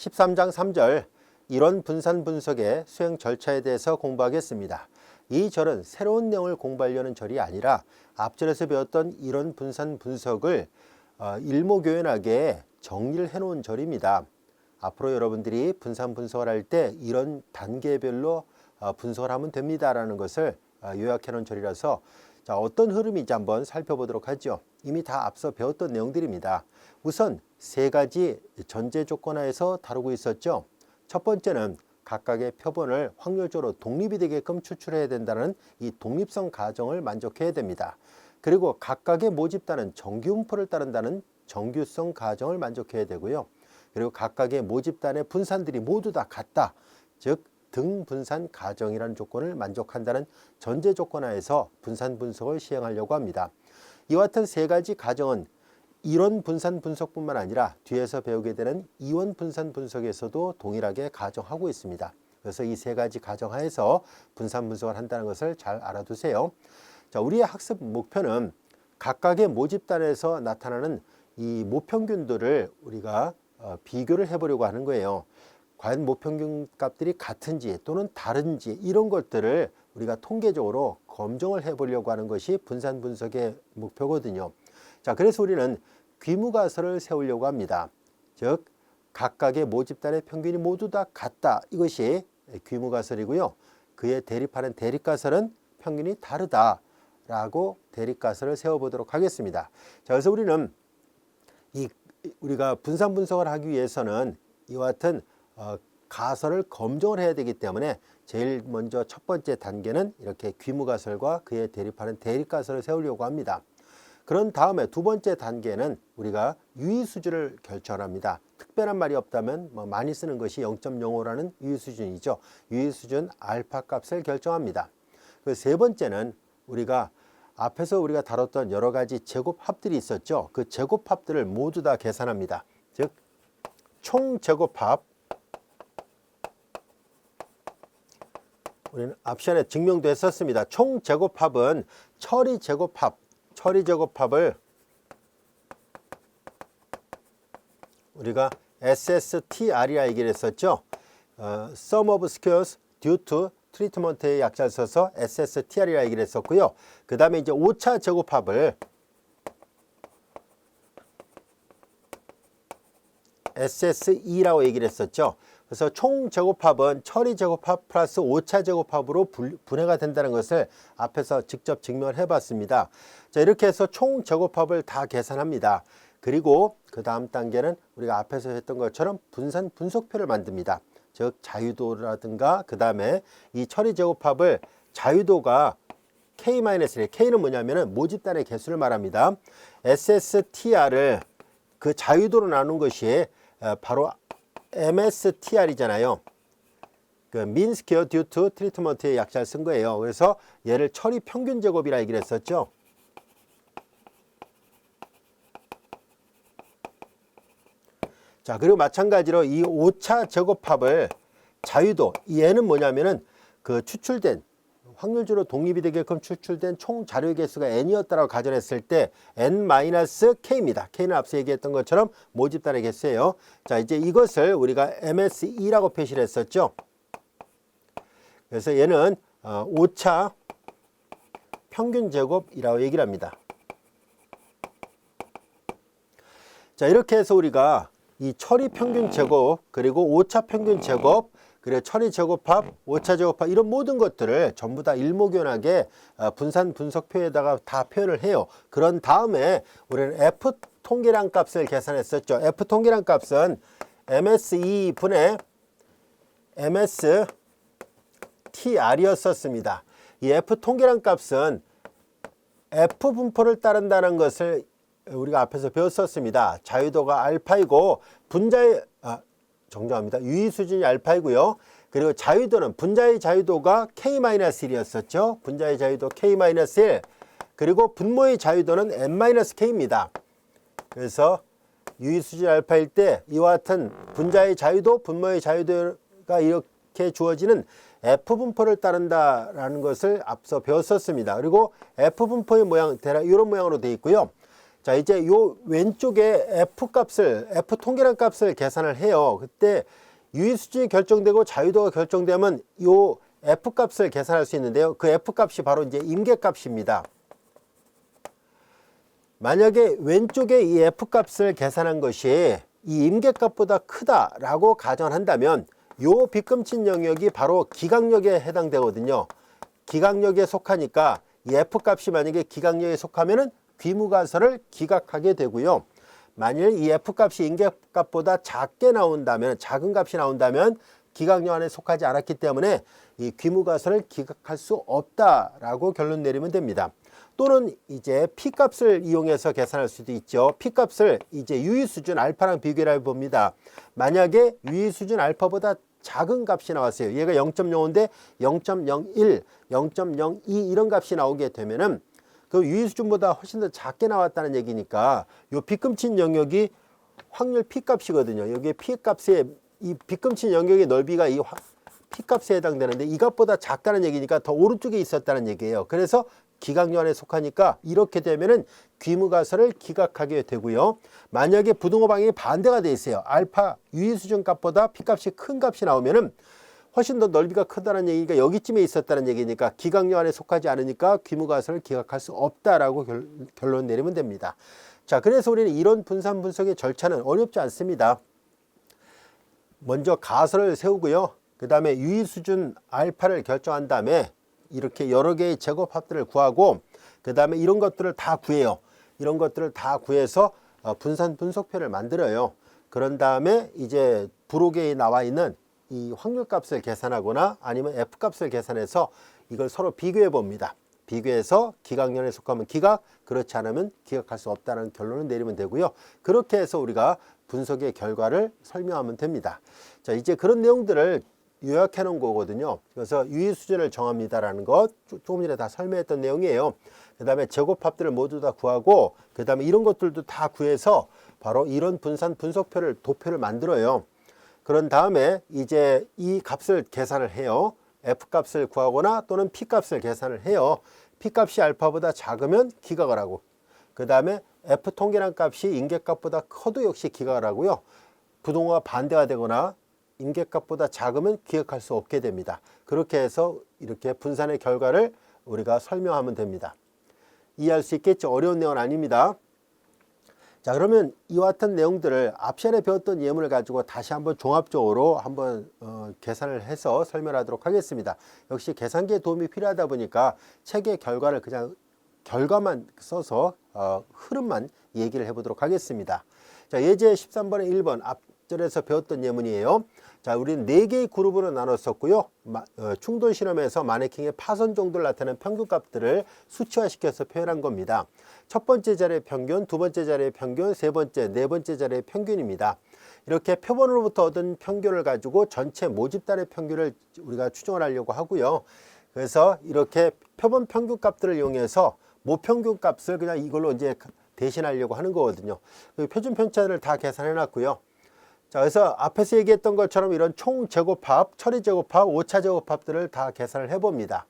13장 3절 이론 분산 분석의 수행 절차에 대해서 공부하겠습니다. 이 절은 새로운 내용을 공부하려는 절이 아니라 앞절에서 배웠던 이론 분산 분석을 일목요연하게 정리를 해놓은 절입니다. 앞으로 여러분들이 분산 분석을 할 때 이런 단계별로 분석을 하면 됩니다라는 것을 요약해 놓은 절이라서 어떤 흐름인지 한번 살펴보도록 하죠. 이미 다 앞서 배웠던 내용들입니다. 우선 세 가지 전제 조건하에서 다루고 있었죠. 첫 번째는 각각의 표본을 확률적으로 독립이 되게끔 추출해야 된다는 이 독립성 가정을 만족해야 됩니다. 그리고 각각의 모집단은 정규분포를 따른다는 정규성 가정을 만족해야 되고요. 그리고 각각의 모집단의 분산들이 모두 다 같다. 즉 등분산 가정이라는 조건을 만족한다는 전제 조건하에서 분산 분석을 시행하려고 합니다. 이와 같은 세 가지 가정은 이론 분산 분석뿐만 아니라 뒤에서 배우게 되는 이원 분산 분석에서도 동일하게 가정하고 있습니다. 그래서 이 세 가지 가정하에서 분산 분석을 한다는 것을 잘 알아두세요. 우리의 학습 목표는 각각의 모집단에서 나타나는 이 모평균들을 우리가 비교를 해보려고 하는 거예요. 과연 모평균 값들이 같은지 또는 다른지 이런 것들을 우리가 통계적으로 검증을 해보려고 하는 것이 분산 분석의 목표거든요. 그래서 우리는 귀무가설을 세우려고 합니다. 즉 각각의 모집단의 평균이 모두 다 같다. 이것이 귀무가설이고요. 그에 대립하는 대립가설은 평균이 다르다라고 대립가설을 세워보도록 하겠습니다. 그래서 우리는 우리가 분산 분석을 하기 위해서는 이와 같은 가설을 검증을 해야 되기 때문에 제일 먼저 첫 번째 단계는 이렇게 귀무가설과 그에 대립하는 대립가설을 세우려고 합니다. 그런 다음에 두 번째 단계는 우리가 유의수준을 결정합니다. 특별한 말이 없다면 많이 쓰는 것이 0.05라는 유의수준이죠. 유의수준 알파 값을 결정합니다. 그 세 번째는 앞에서 우리가 다뤘던 여러 가지 제곱합들이 있었죠. 그 제곱합들을 모두 다 계산합니다. 즉 총제곱합, 우리는 앞 시간에 증명도 했었습니다. 총제곱합은 처리제곱합을 우리가 SSTR이라 얘기를 했었죠. Sum of Squares Due to Treatment의 약자를 써서 SSTR이라 얘기를 했었고요. 그 다음에 이제 오차 제곱합을 SSE라고 얘기를 했었죠. 그래서 총 제곱합은 처리 제곱합 플러스 오차 제곱합으로 분해가 된다는 것을 앞에서 직접 증명을 해봤습니다. 이렇게 해서 총 제곱합을 다 계산합니다. 그리고 그 다음 단계는 우리가 앞에서 했던 것처럼 분산 분석표를 만듭니다. 즉 자유도라든가 그 다음에 이 처리 제곱합을 자유도가 K-1, K는 뭐냐면은 모집단의 개수를 말합니다. SSTR을 그 자유도로 나눈 것이 바로 MSTR이잖아요. 그 mean square due to treatment의 약자를 쓴 거예요. 그래서 얘를 처리 평균 제곱이라 얘기를 했었죠. 그리고 마찬가지로 이 오차 제곱합을 자유도, 얘는 뭐냐면은 그 추출된 확률적으로 독립이 되게끔 추출된 총 자료의 개수가 n이었다라고 가정했을 때 n-k입니다. k는 앞서 얘기했던 것처럼 모집단의 개수예요. 이제 이것을 우리가 MSE라고 표시를 했었죠. 그래서 얘는 오차 평균 제곱이라고 얘기를 합니다. 이렇게 해서 우리가 이 처리 평균 제곱 그리고 오차 평균 제곱 그리고 처리 제곱합, 오차 제곱합 이런 모든 것들을 전부 다 일목요연하게 분산 분석표에다가 다 표현을 해요. 그런 다음에 우리는 F 통계량 값을 계산했었죠. F 통계량 값은 MSE 분의 MSTR이었었습니다. 이 F 통계량 값은 F 분포를 따른다는 것을 우리가 앞에서 배웠었습니다. 자유도가 알파이고 정정합니다. 유의 수준이 알파이고요. 그리고 자유도는 분자의 자유도가 K-1이었었죠. 분자의 자유도 K-1 그리고 분모의 자유도는 N-K입니다. 그래서 유의 수준 알파일 때 이와 같은 분자의 자유도, 분모의 자유도가 이렇게 주어지는 F분포를 따른다라는 것을 앞서 배웠었습니다. 그리고 F분포의 모양, 대략 이런 모양으로 되어 있고요. 자, 이제 요 왼쪽에 F 값을, F 통계량 값을 계산을 해요. 그때 유의 수준이 결정되고 자유도가 결정되면 요 F 값을 계산할 수 있는데요. 그 F 값이 바로 이제 임계 값입니다. 만약에 왼쪽에 이 F 값을 계산한 것이 이 임계 값보다 크다라고 가정한다면 요 빗금친 영역이 바로 기각력에 해당되거든요. 기각력에 속하니까 이 F 값이 만약에 기각력에 속하면은 귀무가설을 기각하게 되고요. 만일 이 F 값이 임계 값보다 작게 나온다면, 작은 값이 나온다면 기각력 안에 속하지 않았기 때문에 이 귀무가설을 기각할 수 없다라고 결론 내리면 됩니다. 또는 이제 P 값을 이용해서 계산할 수도 있죠. P 값을 이제 유의 수준 알파랑 비교를 해봅니다. 만약에 유의 수준 알파보다 작은 값이 나왔어요. 얘가 0.05인데 0.01, 0.02 이런 값이 나오게 되면은 그 유의 수준보다 훨씬 더 작게 나왔다는 얘기니까 요 빗금친 영역이 확률 P 값이거든요. 여기에 P 값에 이 빗금친 영역의 넓이가 이 P 값에 해당되는데 이 값보다 작다는 얘기니까 더 오른쪽에 있었다는 얘기예요. 그래서 기각력 안에 속하니까 이렇게 되면은 귀무가설을 기각하게 되고요. 만약에 부등호 방향이 반대가 돼 있어요. 알파 유의 수준 값보다 P 값이 큰 값이 나오면은 훨씬 더 넓이가 크다는 얘기니까 여기쯤에 있었다는 얘기니까 기각력 안에 속하지 않으니까 귀무가설을 기각할 수 없다라고 결론 내리면 됩니다. 자, 그래서 우리는 이론 분산 분석의 절차는 어렵지 않습니다. 먼저 가설을 세우고요. 그 다음에 유의 수준 알파를 결정한 다음에 이렇게 여러 개의 제곱합들을 구하고 그 다음에 이런 것들을 다 구해요. 이런 것들을 다 구해서 분산 분석표를 만들어요. 그런 다음에 이제 부록에 나와 있는 이 확률값을 계산하거나 아니면 F값을 계산해서 이걸 서로 비교해 봅니다. 비교해서 기각력에 속하면 기각, 그렇지 않으면 기각할 수 없다는 결론을 내리면 되고요. 그렇게 해서 우리가 분석의 결과를 설명하면 됩니다. 자, 이제 그런 내용들을 요약해 놓은 거거든요. 그래서 유의 수준을 정합니다라는 것 조금 전에 다 설명했던 내용이에요. 그 다음에 제곱합들을 모두 다 구하고 그 다음에 이런 것들도 다 구해서 바로 이런 분산 분석표를 도표를 만들어요. 그런 다음에 이제 이 값을 계산을 해요. F 값을 구하거나 또는 P 값을 계산을 해요. P 값이 알파보다 작으면 기각을 하고 그 다음에 F 통계량 값이 임계값보다 커도 역시 기각을 하고요. 부동호가 반대가 되거나 임계값보다 작으면 기각할 수 없게 됩니다. 그렇게 해서 이렇게 분산의 결과를 우리가 설명하면 됩니다. 이해할 수 있겠죠? 어려운 내용은 아닙니다. 자, 그러면 이와 같은 내용들을 앞 시간에 배웠던 예문을 가지고 다시 한번 종합적으로 한번 계산을 해서 설명하도록 하겠습니다. 역시 계산기의 도움이 필요하다 보니까 책의 결과를 그냥 결과만 써서 흐름만 얘기를 해보도록 하겠습니다. 자, 예제 13번에 1번 앞절에서 배웠던 예문이에요. 자, 우리는 4개의 그룹으로 나눴었고요. 충돌 실험에서 마네킹의 파선 정도를 나타내는 평균값들을 수치화시켜서 표현한 겁니다. 첫 번째 자리의 평균, 두 번째 자리의 평균, 세 번째, 네 번째 자리의 평균입니다. 이렇게 표본으로부터 얻은 평균을 가지고 전체 모집단의 평균을 우리가 추정을 하려고 하고요. 그래서 이렇게 표본 평균 값들을 이용해서 모평균 값을 그냥 이걸로 이제 대신하려고 하는 거거든요. 표준 편차를 다 계산해 놨고요. 자, 그래서 앞에서 얘기했던 것처럼 이런 총 제곱합, 처리 제곱합, 오차 제곱합들을 다 계산을 해봅니다.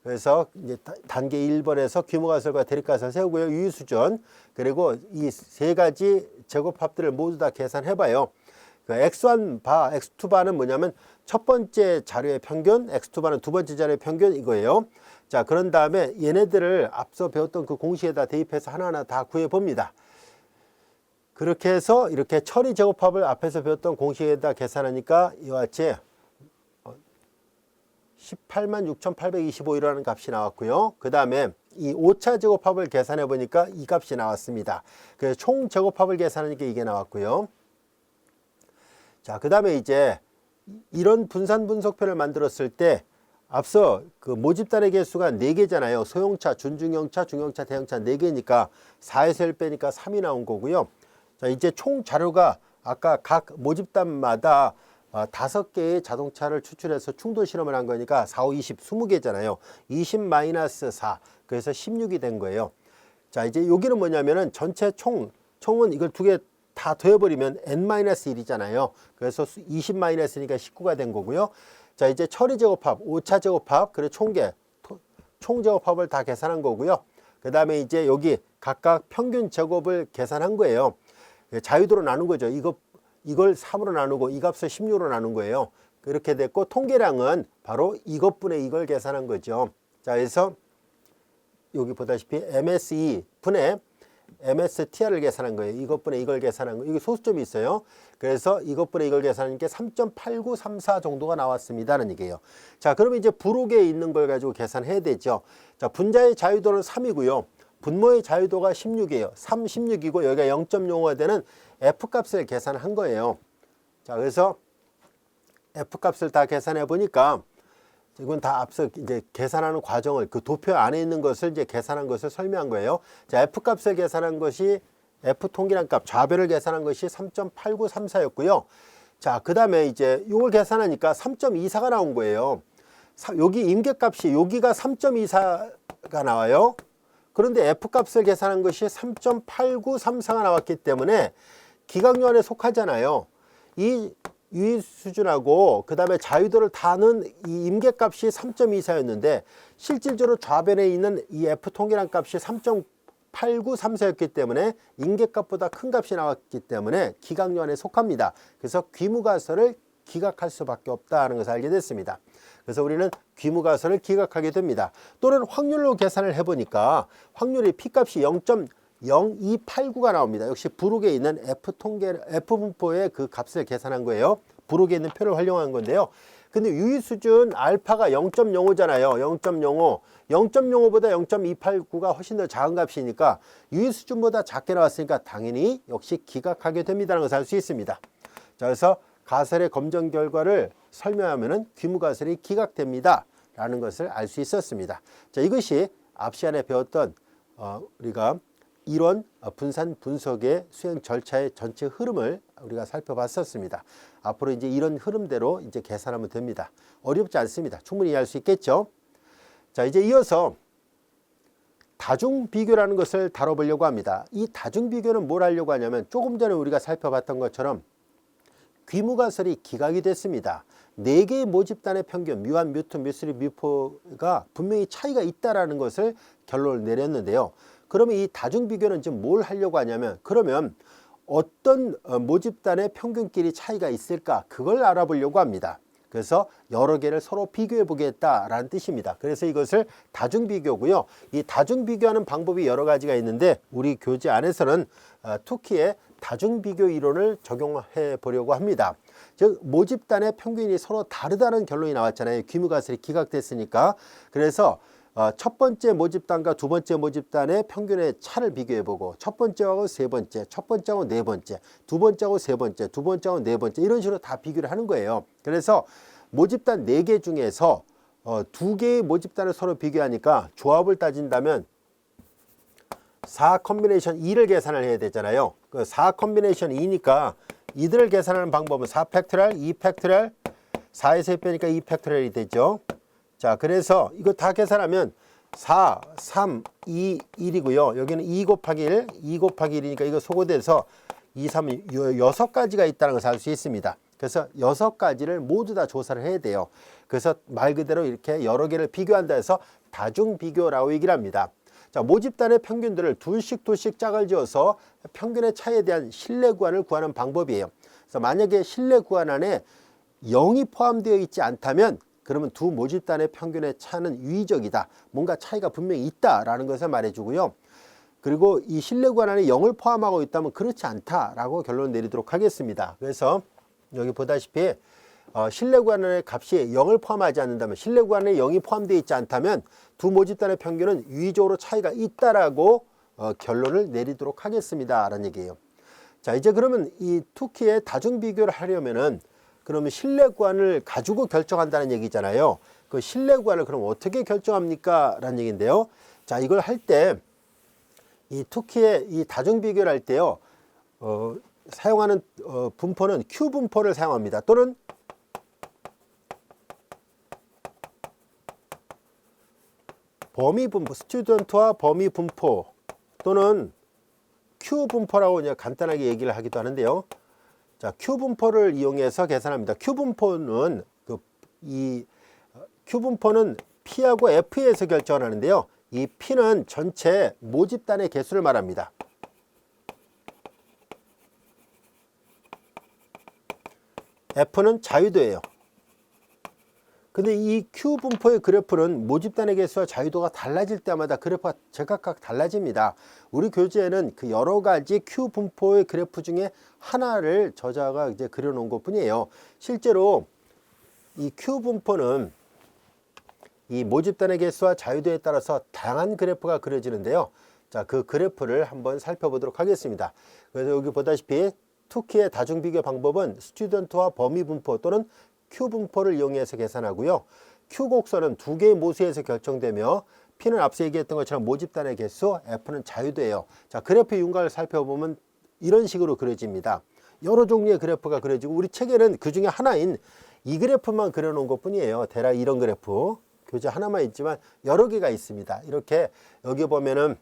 그래서 이제 단계 1번에서 규모가설과 대립가설 세우고요. 유의 수준, 그리고 이 세 가지 제곱합들을 모두 다 계산해봐요. 그 X1 바, X2 바는 뭐냐면 첫 번째 자료의 평균, X2 바는 두 번째 자료의 평균 이거예요. 자, 그런 다음에 얘네들을 앞서 배웠던 그 공식에다 대입해서 하나하나 다 구해봅니다. 그렇게 해서 이렇게 처리 제곱합을 앞에서 배웠던 공식에다 계산하니까 이와 같이 186,825이라는 값이 나왔고요. 그 다음에 이 오차 제곱합을 계산해 보니까 이 값이 나왔습니다. 그래서 총 제곱합을 계산하니까 이게 나왔고요. 자, 그 다음에 이제 이런 분산 분석표를 만들었을 때 앞서 그 모집단의 개수가 4개잖아요. 소형차, 준중형차, 중형차, 대형차 4개니까 4에서 1 빼니까 3이 나온 거고요. 자, 이제 총 자료가 아까 각 모집단마다 5개의 자동차를 추출해서 충돌 실험을 한 거니까 4, 5, 20, 20개잖아요. 20-4, 그래서 16이 된 거예요. 자, 이제 여기는 뭐냐면은 전체 총은 이걸 2개 다 더해버리면 n-1이잖아요. 그래서 20-니까 19가 된 거고요. 자, 이제 처리 제곱합, 오차 제곱합, 그리고 총 제곱합을 다 계산한 거고요. 그 다음에 이제 여기 각각 평균 제곱을 계산한 거예요. 자유도로 나눈 거죠. 이걸 3으로 나누고 이 값을 16으로 나눈 거예요. 그렇게 됐고, 통계량은 바로 이것분의 이걸 계산한 거죠. 자, 그래서 여기 보다시피 MSE 분의 MSTR을 계산한 거예요. 이것분의 이걸 계산한 거. 이게 소수점이 있어요. 그래서 이것분의 이걸 계산한 게 3.8934 정도가 나왔습니다는 얘기예요. 자, 그러면 이제 부록에 있는 걸 가지고 계산해야 되죠. 자, 분자의 자유도는 3이고요. 분모의 자유도가 16이에요. 3, 16이고 여기가 0.05가 되는 F값을 계산한 거예요. 자, 그래서 F값을 다 계산해 보니까 이건 다 앞서 이제 계산하는 과정을 그 도표 안에 있는 것을 이제 계산한 것을 설명한 거예요. 자, F값을 계산한 것이 F 통계량 값, 좌변을 계산한 것이 3.8934였고요. 자, 그 다음에 이제 이걸 계산하니까 3.24가 나온 거예요. 여기 임계값이 여기가 3.24가 나와요. 그런데 F값을 계산한 것이 3.8934가 나왔기 때문에 기각요한에 속하잖아요. 이 유의 수준하고 그 다음에 자유도를 다는 이 임계값이 3.24였는데 실질적으로 좌변에 있는 이 F 통계량 값이 3.8934였기 때문에 임계값보다 큰 값이 나왔기 때문에 기각요한에 속합니다. 그래서 귀무가설을 기각할 수밖에 없다는 것을 알게 됐습니다. 그래서 우리는 귀무가설을 기각하게 됩니다. 또는 확률로 계산을 해보니까 확률이 P값이 0.0289가 나옵니다. 역시 부록에 있는 F 분포의 그 값을 계산한 거예요. 부록에 있는 표를 활용한 건데요. 근데 유의 수준 알파가 0.05잖아요. 0.05. 0.05보다 0.289가 훨씬 더 작은 값이니까 유의 수준보다 작게 나왔으니까 당연히 역시 기각하게 됩니다라는 것을 알 수 있습니다. 자, 그래서 가설의 검정 결과를 설명하면은 귀무가설이 기각됩니다 라는 것을 알 수 있었습니다. 자, 이것이 앞 시간에 배웠던 우리가 이론 분산 분석의 수행 절차의 전체 흐름을 우리가 살펴봤었습니다. 앞으로 이제 이런 흐름대로 이제 계산하면 됩니다. 어렵지 않습니다. 충분히 이해할 수 있겠죠? 자, 이제 이어서 다중비교라는 것을 다뤄보려고 합니다. 이 다중비교는 뭘 하려고 하냐면 조금 전에 우리가 살펴봤던 것처럼 귀무가설이 기각이 됐습니다. 4개의 모집단의 평균 뮤1, 뮤2, 뮤3, 뮤4가 분명히 차이가 있다라는 것을 결론을 내렸는데요. 그러면 이 다중비교는 지금 뭘 하려고 하냐면 그러면 어떤 모집단의 평균끼리 차이가 있을까 그걸 알아보려고 합니다. 그래서 여러 개를 서로 비교해 보겠다라는 뜻입니다. 그래서 이것을 다중비교고요. 이 다중비교하는 방법이 여러 가지가 있는데 우리 교재 안에서는 투키의 다중비교 이론을 적용해 보려고 합니다. 즉 모집단의 평균이 서로 다르다는 결론이 나왔잖아요. 귀무가설이 기각됐으니까. 그래서 첫 번째 모집단과 두 번째 모집단의 평균의 차를 비교해보고 첫 번째하고 세 번째, 첫 번째하고 네 번째, 두 번째하고 세 번째, 두 번째하고 네 번째 이런 식으로 다 비교를 하는 거예요. 그래서 모집단 4개 중에서 2개의 모집단을 서로 비교하니까 조합을 따진다면 4 컨비네이션 2를 계산을 해야 되잖아요. 그 4 컨비네이션 2니까 이들을 계산하는 방법은 4 팩토리얼, 2 팩토리얼, 4에서 1 빼니까 2 팩토리얼이 되죠. 자, 그래서 이거 다 계산하면 4, 3, 2, 1이고요. 여기는 2 곱하기 1, 2 곱하기 1이니까 이거 소거돼서 2, 3, 6가지가 있다는 것을 알 수 있습니다. 그래서 6가지를 모두 다 조사를 해야 돼요. 그래서 말 그대로 이렇게 여러 개를 비교한다 해서 다중비교라고 얘기를 합니다. 자, 모집단의 평균들을 둘씩 짝을 지어서 평균의 차이에 대한 신뢰 구간을 구하는 방법이에요. 그래서 만약에 신뢰 구간 안에 0이 포함되어 있지 않다면 그러면 두 모집단의 평균의 차는 유의적이다. 뭔가 차이가 분명히 있다라는 것을 말해주고요. 그리고 이 신뢰 구간 안에 0을 포함하고 있다면 그렇지 않다라고 결론을 내리도록 하겠습니다. 그래서 여기 보다시피 신뢰 구간의 값이 0을 포함하지 않는다면 신뢰 구간에 0이 포함되어 있지 않다면 두 모집단의 평균은 유의적으로 차이가 있다라고 결론을 내리도록 하겠습니다. 라는 얘기예요. 자, 이제 그러면 이 투키의 다중비교를 하려면은 그러면 신뢰 구간을 가지고 결정한다는 얘기잖아요. 그 신뢰 구간을 그럼 어떻게 결정합니까? 라는 얘기인데요. 자, 이걸 할 때 이 투키의 이 다중비교를 할 때요. 사용하는 분포는 Q 분포를 사용합니다. 또는 범위 분포, 스튜던트와 범위 분포 또는 Q 분포라고 그냥 간단하게 얘기를 하기도 하는데요. 자, Q 분포를 이용해서 계산합니다. Q 분포는 P하고 F에서 결정을 하는데요. 이 P는 전체 모집단의 개수를 말합니다. F는 자유도예요. 근데 이 Q 분포의 그래프는 모집단의 개수와 자유도가 달라질 때마다 그래프가 제각각 달라집니다. 우리 교재에는 그 여러 가지 Q 분포의 그래프 중에 하나를 저자가 이제 그려놓은 것 뿐이에요. 실제로 이 Q 분포는 이 모집단의 개수와 자유도에 따라서 다양한 그래프가 그려지는데요. 자, 그 그래프를 한번 살펴보도록 하겠습니다. 그래서 여기 보다시피 투키의 다중비교 방법은 스튜던트와 범위 분포 또는 Q 분포를 이용해서 계산하고요. Q 곡선은 두 개의 모수에서 결정되며 P는 앞서 얘기했던 것처럼 모집단의 개수, F는 자유도예요. 자, 그래프의 윤곽을 살펴보면 이런 식으로 그려집니다. 여러 종류의 그래프가 그려지고 우리 책에는 그 중에 하나인 이 그래프만 그려놓은 것 뿐이에요. 대략 이런 그래프. 교재 하나만 있지만 여러 개가 있습니다. 이렇게 여기 보면은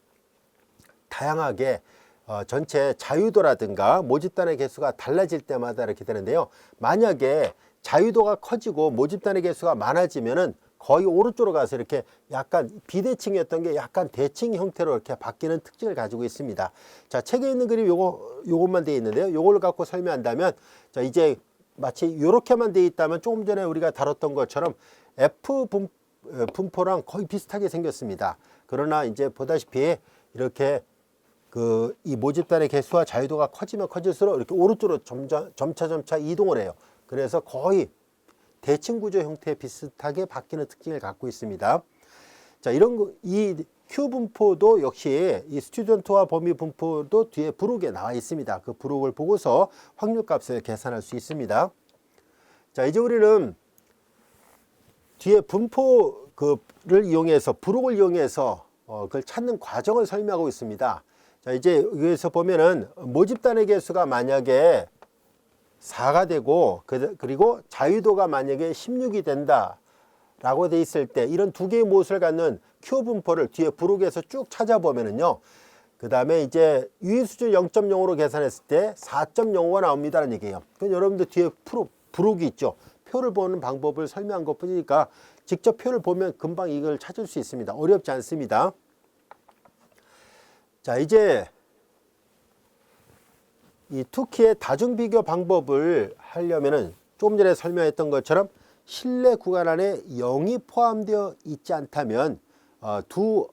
다양하게 전체 자유도라든가 모집단의 개수가 달라질 때마다 이렇게 되는데요. 만약에 자유도가 커지고 모집단의 개수가 많아지면은 거의 오른쪽으로 가서 이렇게 약간 비대칭이었던 게 약간 대칭 형태로 이렇게 바뀌는 특징을 가지고 있습니다. 자, 책에 있는 그림 요것만 되어 있는데요. 요걸 갖고 설명한다면 자, 이제 마치 요렇게만 되어 있다면 조금 전에 우리가 다뤘던 것처럼 F 분포랑 거의 비슷하게 생겼습니다. 그러나 이제 보다시피 이렇게 이 모집단의 개수와 자유도가 커지면 커질수록 이렇게 오른쪽으로 점차 이동을 해요. 그래서 거의 대칭 구조 형태에 비슷하게 바뀌는 특징을 갖고 있습니다. 자, 이 Q 분포도 역시 이 스튜던트와 범위 분포도 뒤에 부록에 나와 있습니다. 그 부록을 보고서 확률값을 계산할 수 있습니다. 자, 이제 우리는 뒤에 분포를 이용해서 부록을 이용해서 그걸 찾는 과정을 설명하고 있습니다. 자, 이제 여기서 보면은 모집단의 개수가 만약에 4가 되고 그리고 자유도가 만약에 16이 된다 라고 돼 있을 때 이런 두 개의 모습을 갖는 Q 분포를 뒤에 부록에서 쭉 찾아보면은요, 그 다음에 이제 유의수준 0.05로 계산했을 때 4.05가 나옵니다라는 얘기예요. 그럼 여러분들 뒤에 부록이 있죠. 표를 보는 방법을 설명한 것 뿐이니까 직접 표를 보면 금방 이걸 찾을 수 있습니다. 어렵지 않습니다. 자, 이제 이 투키의 다중비교 방법을 하려면은 조금 전에 설명했던 것처럼 실내 구간 안에 0이 포함되어 있지 않다면 두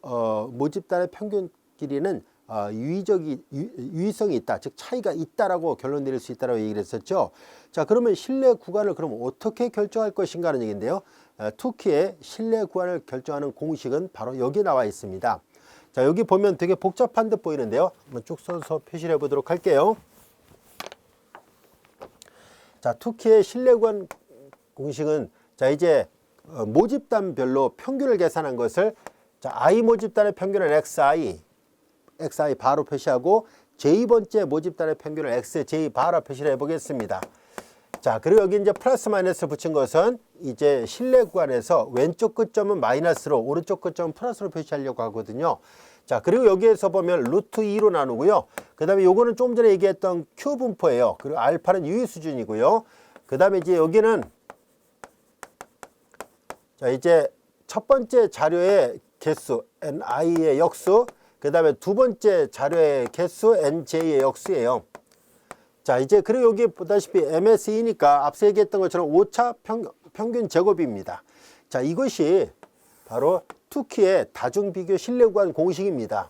모집단의 평균 길이는 유의성이 있다, 즉 차이가 있다라고 결론 내릴 수 있다라고 얘기를 했었죠. 자, 그러면 실내 구간을 그럼 어떻게 결정할 것인가 하는 얘기인데요. 투키의 실내 구간을 결정하는 공식은 바로 여기 나와 있습니다. 자, 여기 보면 되게 복잡한 듯 보이는데요. 한번 쭉 써서 표시를 해보도록 할게요. 자, 투키의 실내 구간 공식은 자, 이제 모집단별로 평균을 계산한 것을 자, I 모집단의 평균은 XI 바로 표시하고 J번째 모집단의 평균을 XJ 바로 표시를 해보겠습니다. 자, 그리고 여기 이제 플러스 마이너스 붙인 것은 이제 실내 구간에서 왼쪽 끝점은 마이너스로 오른쪽 끝점은 플러스로 표시하려고 하거든요. 자, 그리고 여기에서 보면 루트 2로 나누고요. 그 다음에 요거는 좀 전에 얘기했던 Q 분포예요. 그리고 알파는 유의 수준이고요. 그 다음에 이제 여기는 자, 이제 첫 번째 자료의 개수 NI의 역수, 그 다음에 두 번째 자료의 개수 NJ의 역수예요. 자, 이제 그리고 여기 보다시피 MSE니까 앞서 얘기했던 것처럼 오차 평균 제곱입니다. 자, 이것이 바로 투키의 다중비교 실내구간 공식입니다.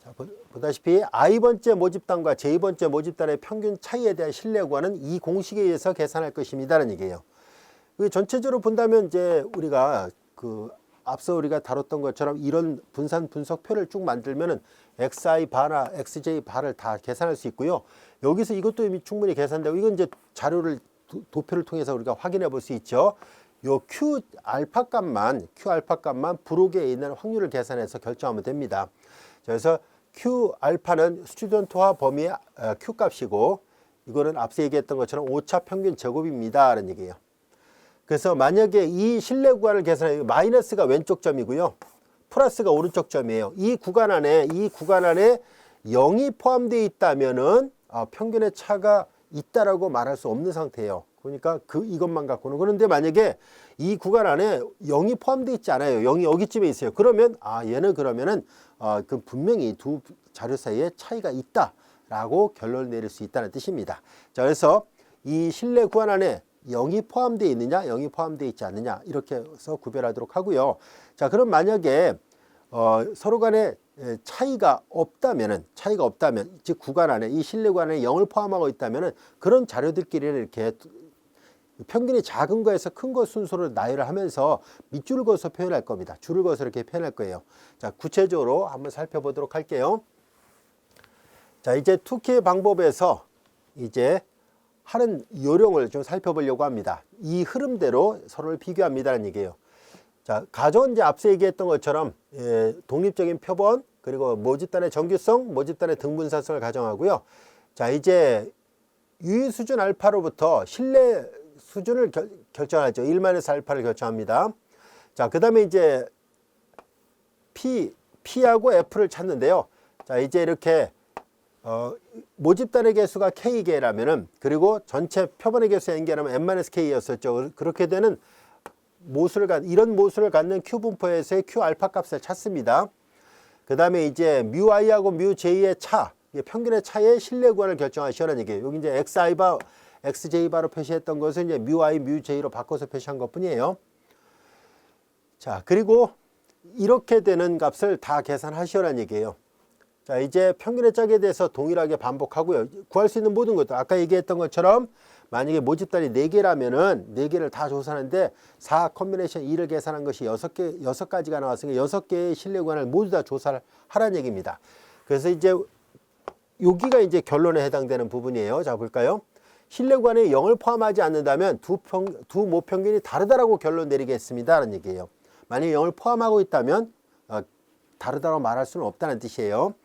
자, 보다시피 I번째 모집단과 J번째 모집단의 평균 차이에 대한 실내구간은 이 공식에 의해서 계산할 것입니다라는 얘기예요. 전체적으로 본다면 이제 우리가 앞서 우리가 다뤘던 것처럼 이런 분산 분석표를 쭉 만들면은 XI 바나 XJ 바를 다 계산할 수 있고요. 여기서 이것도 이미 충분히 계산되고 이건 이제 자료를 도표를 통해서 우리가 확인해 볼 수 있죠. 요 Q 알파 값만 부록에 있는 확률을 계산해서 결정하면 됩니다. 그래서 Q 알파는 스튜던트와 범위의 Q 값이고 이거는 앞서 얘기했던 것처럼 오차 평균 제곱입니다라는 얘기예요. 그래서 만약에 이 실내 구간을 계산하면 마이너스가 왼쪽 점이고요. 플러스가 오른쪽 점이에요. 이 구간 안에 0이 포함되어 있다면은 평균의 차가 있다라고 말할 수 없는 상태예요. 그러니까 이것만 갖고는. 그런데 만약에 이 구간 안에 0이 포함되어 있지 않아요. 0이 여기쯤에 있어요. 그러면 얘는 그러면은 그 분명히 두 자료 사이에 차이가 있다라고 결론을 내릴 수 있다는 뜻입니다. 자, 그래서 이 실내 구간 안에 0이 포함되어 있느냐, 0이 포함되어 있지 않느냐 이렇게 해서 구별하도록 하고요. 자, 그럼 만약에 서로 간에 차이가 없다면 즉 구간 안에 이 실내 구간 안에 0을 포함하고 있다면은 그런 자료들끼리는 이렇게 평균이 작은 거에서 큰 거 순서로 나열을 하면서 밑줄을 그어서 표현할 겁니다. 줄을 그어서 이렇게 표현할 거예요. 자, 구체적으로 한번 살펴보도록 할게요. 자, 이제 투키 방법에서 이제 하는 요령을 좀 살펴보려고 합니다. 이 흐름대로 서로를 비교합니다라는 얘기예요. 자, 가져온 이제 앞서 얘기했던 것처럼 독립적인 표본, 그리고 모집단의 정규성, 모집단의 등분사성을 가정하고요. 자, 이제 유의 수준 알파로부터 신뢰 수준을 결정하죠. 1-알파를 결정합니다. 자, 그 다음에 이제 P하고 F를 찾는데요. 자, 이제 이렇게 모집단의 개수가 K개라면은, 그리고 전체 표본의 개수 N개라면 N-K였었죠. 그렇게 되는 이런 모수를 갖는 Q 분포에서의 Q 알파 값을 찾습니다. 그 다음에 이제 뮤 i하고 뮤 j의 차, 평균의 차의 신뢰 구간을 결정하시라는 얘기예요. 여기 이제 xj바로 표시했던 것을 이제 뮤 i, 뮤 j로 바꿔서 표시한 것 뿐이에요. 자, 그리고 이렇게 되는 값을 다 계산하시라는 얘기예요. 자, 이제 평균의 짝에 대해서 동일하게 반복하고요. 구할 수 있는 모든 것들, 아까 얘기했던 것처럼 만약에 모집단이 4개라면은 4개를 다 조사하는데 4 컴비네이션 2를 계산한 것이 6가지가 나왔으니까 6개의 신뢰 구간을 모두 다 조사를 하라는 얘기입니다. 그래서 이제 여기가 이제 결론에 해당되는 부분이에요. 자, 볼까요? 신뢰 구간에 0을 포함하지 않는다면 두 모평균이 다르다라고 결론 내리겠습니다 라는 얘기예요. 만약에 0을 포함하고 있다면 다르다고 말할 수는 없다는 뜻이에요.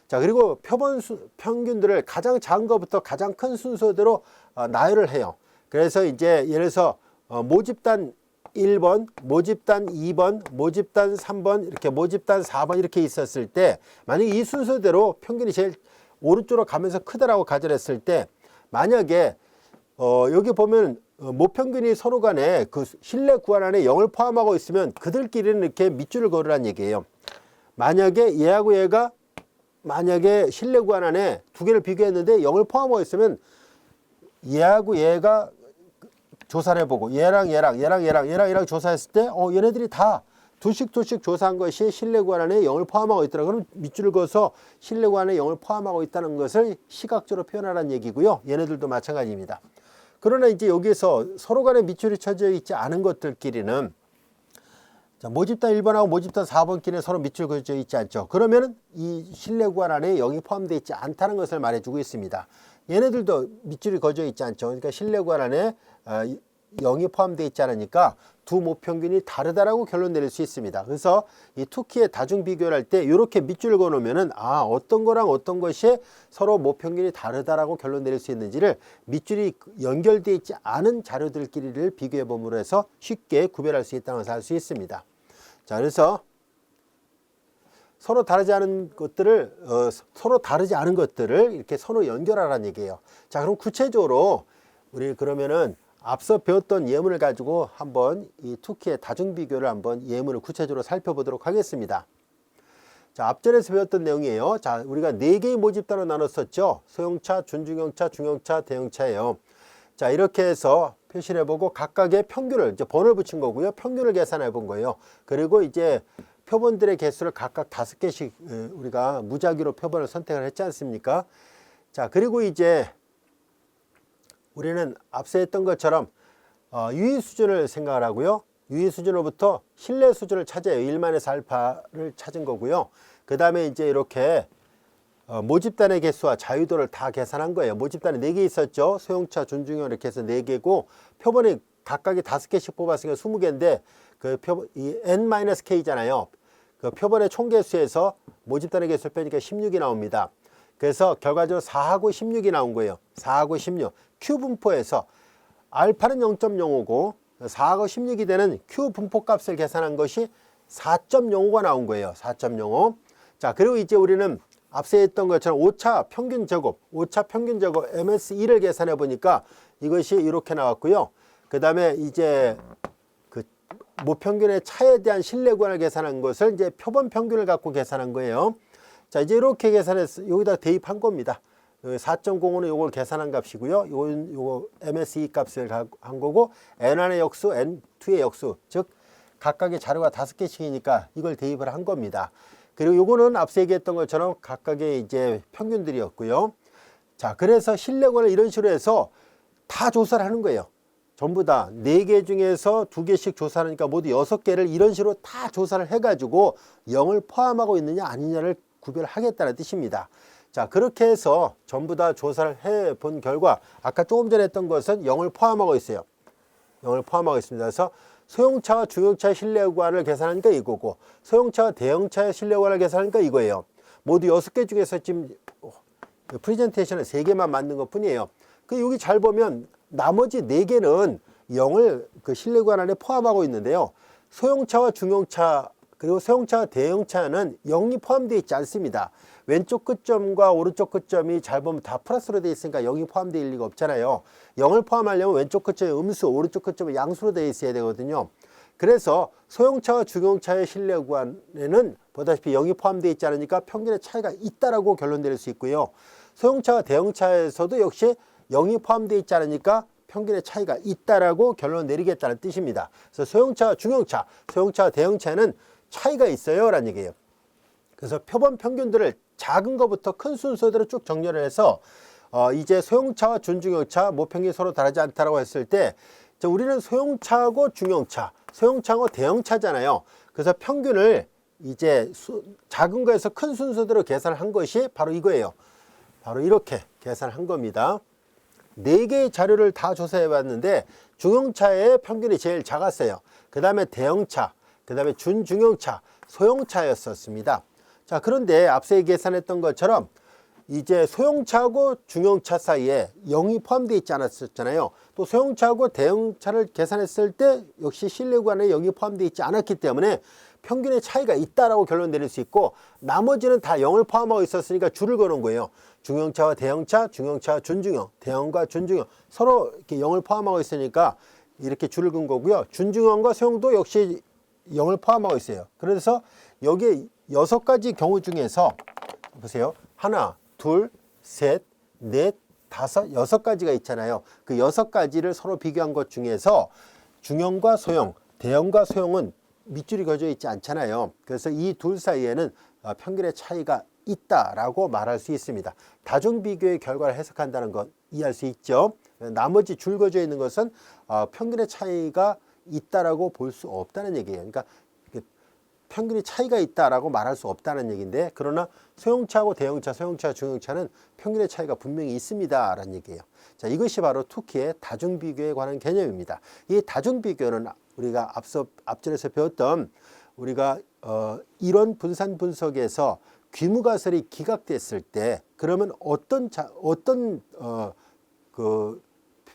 자, 그리고 표본 평균들을 가장 작은 것부터 가장 큰 순서대로 나열을 해요. 그래서 이제 예를 들어서 모집단 1번, 모집단 2번, 모집단 3번, 이렇게 모집단 4번 이렇게 있었을 때, 만약에 이 순서대로 평균이 제일 오른쪽으로 가면서 크다라고 가정했을 때, 만약에 여기 보면 모평균이 서로 간에 그 신뢰 구간 안에 0을 포함하고 있으면 그들끼리는 이렇게 밑줄을 그으라는 얘기예요. 만약에 얘하고 얘가 만약에 신뢰 구간 안에 두 개를 비교했는데 0을 포함하고 있으면 얘하고 얘가 조사를 해보고 얘랑 조사했을 때 얘네들이 다 두씩 조사한 것이 신뢰 구간 안에 0을 포함하고 있더라. 그럼 밑줄을 그어서 신뢰 구간 안에 0을 포함하고 있다는 것을 시각적으로 표현하라는 얘기고요. 얘네들도 마찬가지입니다. 그러나 이제 여기서 서로 간에 밑줄이 쳐져 있지 않은 것들끼리는, 자, 모집단 1번하고 모집단 4번끼리는 서로 밑줄 그어져 있지 않죠. 그러면은 이 신뢰 구간 안에 0이 포함되어 있지 않다는 것을 말해주고 있습니다. 얘네들도 밑줄이 그어져 있지 않죠. 그러니까 신뢰 구간 안에 0이 포함되어 있지 않으니까 두 모평균이 다르다라고 결론 내릴 수 있습니다. 그래서 이 투키의 다중 비교를 할 때 이렇게 밑줄을 그어 놓으면은 어떤 거랑 어떤 것이 서로 모평균이 다르다라고 결론 내릴 수 있는지를 밑줄이 연결되어 있지 않은 자료들끼리를 비교해 봄으로 해서 쉽게 구별할 수 있다는 것을 알 수 있습니다. 자, 그래서 서로 다르지 않은 것들을 이렇게 서로 연결하라는 얘기예요. 자, 그럼 구체적으로 우리 그러면은 앞서 배웠던 예문을 가지고 한번 이 투키의 다중 비교를 한번 예문을 구체적으로 살펴보도록 하겠습니다. 자, 앞전에서 배웠던 내용이에요. 자, 우리가 4개의 모집단으로 나눴었죠. 소형차, 준중형차, 중형차, 대형차예요. 자, 이렇게 해서 표시를 해보고 각각의 평균을 이제 번호를 붙인 거고요. 평균을 계산해 본 거예요. 그리고 이제 표본들의 개수를 각각 5개씩 우리가 무작위로 표본을 선택을 했지 않습니까? 자, 그리고 이제 우리는 앞서 했던 것처럼 유의 수준을 생각을 하고요. 유의 수준으로부터 신뢰 수준을 찾아요. 1-알파를 찾은 거고요. 그 다음에 이제 이렇게 모집단의 개수와 자유도를 다 계산한 거예요. 모집단에 4개 있었죠. 소형차, 준중형 이렇게 해서 4개고 표본이 각각이 5개씩 뽑았으니까 20개인데 이 N-K잖아요. 그 표본의 총개수에서 모집단의 개수를 빼니까 16이 나옵니다. 그래서 결과적으로 4하고 16이 나온 거예요. 4하고 16. Q 분포에서 알파는 0.05고 4하고 16이 되는 Q 분포 값을 계산한 것이 4.05가 나온 거예요. 4.05. 자, 그리고 이제 우리는 앞서 했던 것처럼 오차 평균 제곱 MS2를 계산해 보니까 이것이 이렇게 나왔고요. 그 다음에 이제 그 모평균의 차에 대한 신뢰 구간을 계산한 것을 이제 표본 평균을 갖고 계산한 거예요. 자, 이제 이렇게 계산해서 여기다 대입한 겁니다. 4.05는 이걸 계산한 값이고요. 요거 MS2 값을 한 거고, N1의 역수, N2의 역수, 즉 각각의 자료가 5개씩이니까 이걸 대입을 한 겁니다. 그리고 요거는 앞서 얘기했던 것처럼 각각의 이제 평균들이었고요. 자, 그래서 신뢰구간을 이런 식으로 해서 다 조사를 하는 거예요. 전부 다 4개 중에서 2개씩 조사하니까 모두 6개를 이런 식으로 다 조사를 해가지고 0을 포함하고 있느냐 아니냐를 구별하겠다는 뜻입니다. 자, 그렇게 해서 전부 다 조사를 해 본 결과 아까 조금 전에 했던 것은 0을 포함하고 있어요. 0을 포함하고 있습니다. 그래서 소형차와 중형차의 신뢰구간을 계산하니까 이거고, 소형차와 대형차의 신뢰구간을 계산하니까 이거예요. 모두 6개 중에서 지금 프레젠테이션을 3개만 만든 것 뿐이에요. 그 여기 잘 보면 나머지 4개는 0을 그 신뢰구간 안에 포함하고 있는데요. 소형차와 중형차 그리고 소형차와 대형차는 0이 포함되어 있지 않습니다. 왼쪽 끝점과 오른쪽 끝점이 잘 보면 다 플러스로 되어 있으니까 0이 포함되어 있을 리가 없잖아요. 0을 포함하려면 왼쪽 끝점이 음수, 오른쪽 끝점이 양수로 되어 있어야 되거든요. 그래서 소형차와 중형차의 신뢰구간에는 보다시피 0이 포함되어 있지 않으니까 평균의 차이가 있다라고 결론 내릴 수 있고요. 소형차와 대형차에서도 역시 0이 포함되어 있지 않으니까 평균의 차이가 있다라고 결론 내리겠다는 뜻입니다. 그래서 소형차와 중형차, 소형차와 대형차는 차이가 있어요 라는 얘기예요. 그래서 표본 평균들을 작은 것부터 큰 순서대로 쭉 정렬을 해서 이제 소형차와 준중형차 모평이 서로 다르지 않다라고 했을 때 우리는 소형차하고 중형차, 소형차하고 대형차잖아요. 그래서 평균을 이제 작은 거에서 큰 순서대로 계산을 한 것이 바로 이거예요. 바로 이렇게 계산을 한 겁니다. 4개의 자료를 다 조사해 봤는데 중형차의 평균이 제일 작았어요. 그 다음에 대형차, 그 다음에 준중형차, 소형차였었습니다. 자, 그런데 앞서 계산했던 것처럼 이제 소형차하고 중형차 사이에 0이 포함되어 있지 않았었잖아요. 또 소형차하고 대형차를 계산했을 때 역시 신뢰구간에 0이 포함되어 있지 않았기 때문에 평균의 차이가 있다라고 결론 내릴 수 있고, 나머지는 다 0을 포함하고 있었으니까 줄을 그어놓은 거예요. 중형차와 대형차, 중형차와 준중형, 대형과 준중형 서로 이렇게 0을 포함하고 있으니까 이렇게 줄을 그은 거고요. 준중형과 소형도 역시 0을 포함하고 있어요. 그래서 여기에 6가지 경우 중에서 보세요. 하나, 둘, 셋, 넷, 다섯, 6가지가 있잖아요. 그 6가지를 서로 비교한 것 중에서 중형과 소형, 대형과 소형은 밑줄이 그어져 있지 않잖아요. 그래서 이 둘 사이에는 평균의 차이가 있다라고 말할 수 있습니다. 다중비교의 결과를 해석한다는 것 이해할 수 있죠. 나머지 줄 그어져 있는 것은 평균의 차이가 있다라고 볼 수 없다는 얘기예요. 그러니까 평균이 차이가 있다라고 말할 수 없다는 얘기인데, 그러나 소형차하고 대형차, 소형차, 중형차는 평균의 차이가 분명히 있습니다라는 얘기예요. 자, 이것이 바로 투키의 다중비교에 관한 개념입니다. 이 다중비교는 우리가 앞전에서 배웠던 우리가 이론 분산 분석에서 귀무가설이 기각됐을 때 그러면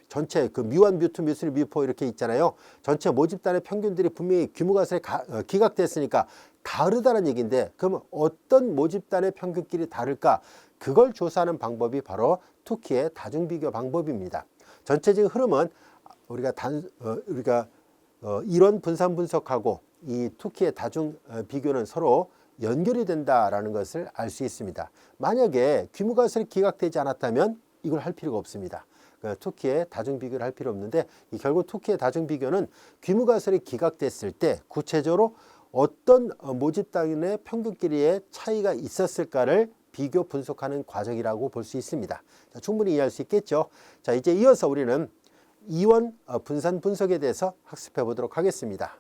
전체 그 뮤1, 뮤2, 뮤3, 뮤4 이렇게 있잖아요. 전체 모집단의 평균들이 분명히 귀무가설이 기각됐으니까 다르다는 얘기인데, 그러면 어떤 모집단의 평균끼리 다를까? 그걸 조사하는 방법이 바로 투키의 다중비교 방법입니다. 전체적인 흐름은 우리가 이론 분산 분석하고 이 투키의 다중 비교는 서로 연결이 된다라는 것을 알 수 있습니다. 만약에 귀무가설이 기각되지 않았다면 이걸 할 필요가 없습니다. 투키의 다중비교를 할 필요 없는데, 결국 투키의 다중비교는 귀무가설이 기각됐을 때 구체적으로 어떤 모집단의 평균끼리의 차이가 있었을까를 비교 분석하는 과정이라고 볼 수 있습니다. 자, 충분히 이해할 수 있겠죠. 자, 이제 이어서 우리는 이원 분산 분석에 대해서 학습해 보도록 하겠습니다.